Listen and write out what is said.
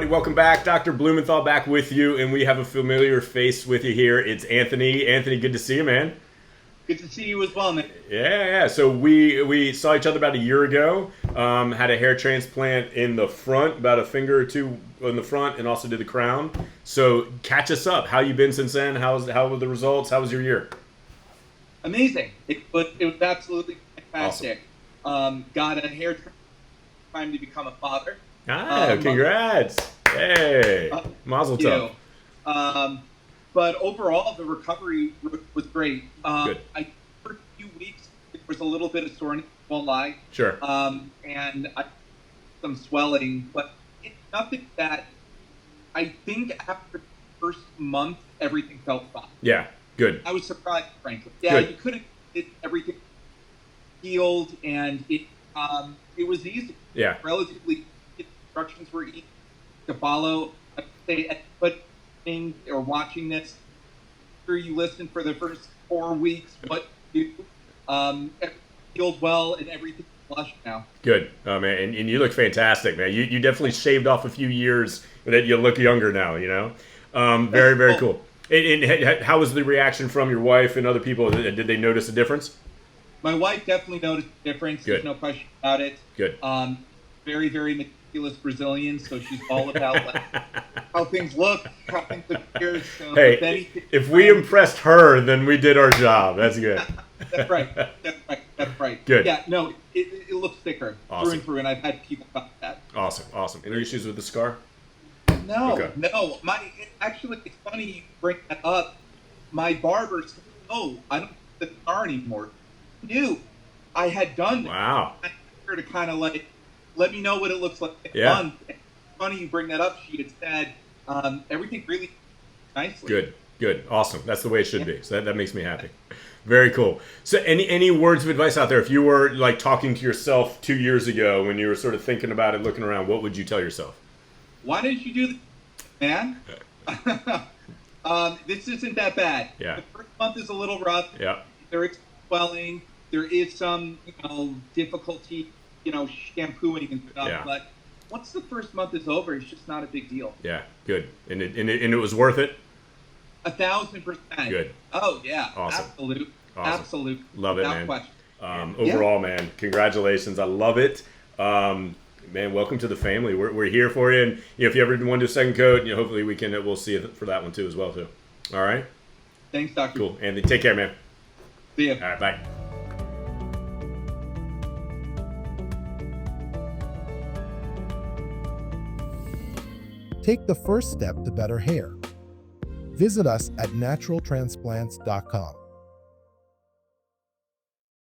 welcome back. Dr. Blumenthal back with you, and we have a familiar face with you here. It's Anthony. Anthony, good to see you, man. Good to see you as well, man. Yeah. So we saw each other about a year ago. Had a hair transplant in the front, about a finger or two in the front, and also did the crown. So catch us up. How you been since then? How were the results? How was your year? Amazing. It was absolutely fantastic. Awesome. Got a hair transplant, time to become a father. Congrats. Hey, mazel tov. But overall, the recovery was great. Good. For a few weeks, there was a little bit of soreness, won't lie. Sure. And some swelling, but it's nothing that I think after the first month, everything felt fine. Yeah, good. I was surprised, frankly. Yeah, good. You couldn't get everything healed, and it was easy. Yeah. Relatively, instructions were easy to follow. I'd say, but or watching this, sure you listen for the first 4 weeks, what you do. Everything healed well and everything's flush now. Good. Oh, man, and you look fantastic, man. You definitely shaved off a few years that you look younger now, you know? Very, very cool. And how was the reaction from your wife and other people? Did they notice a difference? My wife definitely noticed a difference. Good. There's no question about it. Good. Very, very meticulous Brazilian, so she's all about how things look, how things appear. So hey, if we impressed her, then we did our job. That's good. That's right. Good. Yeah, no, it looks thicker Awesome. through and through, and I've had people about that. Awesome. Any issues with the scar? No, okay. No. Actually, it's funny you bring that up. My barber said, "Oh, I don't have the scar anymore." I knew I had done that. Wow. I asked her to kind of let me know what it looks like. Yeah. It's funny you bring that up. She had said everything really nicely. Good. Awesome. That's the way it should be. So that makes me happy. Very cool. So any words of advice out there? If you were like talking to yourself 2 years ago when you were sort of thinking about it, looking around, what would you tell yourself? Why didn't you do this, man? This isn't that bad. Yeah. The first month is a little rough. Yeah. There is swelling. There is some, difficulty, shampooing and stuff. Yeah. But once the first month is over, it's just not a big deal. Yeah. Good. And it was worth it? 1,000%. Good. Oh, yeah. Awesome. Absolute. Love it, Without man. question. Overall, man, congratulations. I love it. Man, welcome to the family. We're here for you. And if you ever want to do a second coat, hopefully we'll see you for that one too as well too. All right? Thanks, Doctor. Cool. Anthony, take care, man. See ya. All right, bye. Take the first step to better hair. Visit us at naturaltransplants.com.